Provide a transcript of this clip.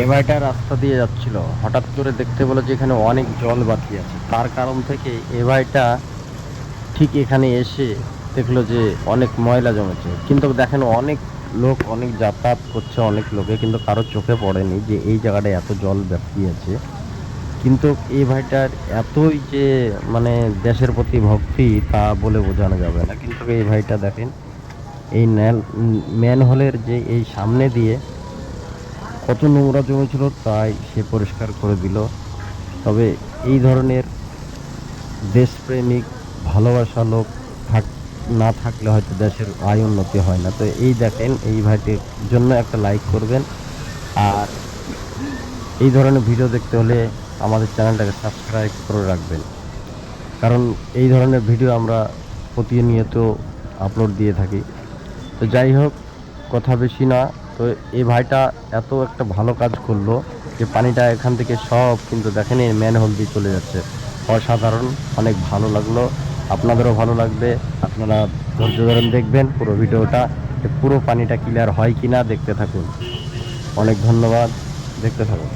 এ ভাইটা রাস্তা দিয়ে যাচ্ছিল, হঠাৎ করে দেখতে পেলো যে এখানে অনেক জল বাকি আছে। তার কারণ থেকে এ ভাইটা ঠিক এখানে এসে দেখলো যে অনেক ময়লা জমেছে। কিন্তু দেখেন অনেক লোক অনেক যাতায়াত করছে, অনেক লোকে, কিন্তু কারো চোখে পড়েনি যে এই জায়গাটায় এত জল বাকি আছে। কিন্তু এই ভাইটার এতই যে মানে দেশের প্রতি ভক্তি তা বলে বোঝানো যাবে না। কিন্তু এই ভাইটা দেখেন এই ম্যানহোলের যে এই সামনে দিয়ে কত নোংরা জমেছিল তাই সে পরিষ্কার করে দিল। তবে এই ধরনের দেশপ্রেমিক ভালোবাসা লোক থাক না থাকলে হয়তো দেশের আয় উন্নতি হয় না। তো এই দেখেন এই ভাইটির জন্য একটা লাইক করবেন। আর এই ধরনের ভিডিও দেখতে হলে আমাদের চ্যানেলটাকে সাবস্ক্রাইব করে রাখবেন, কারণ এই ধরনের ভিডিও আমরা প্রতিনিয়ত আপলোড দিয়ে থাকি। তো যাই হোক, কথা বেশি না। তো এই ভাইটা এত একটা ভালো কাজ করলো যে পানিটা এখান থেকে সব কিন্তু দেখেন এই ম্যানহোল দিয়ে চলে যাচ্ছে। অসাধারণ, অনেক ভালো লাগলো। আপনাদেরও ভালো লাগবে। আপনারা ধৈর্য ধরেন, দেখবেন পুরো ভিডিওটা যে পুরো পানিটা ক্লিয়ার হয় কি না দেখতে থাকুন। অনেক ধন্যবাদ, দেখতে থাকুন।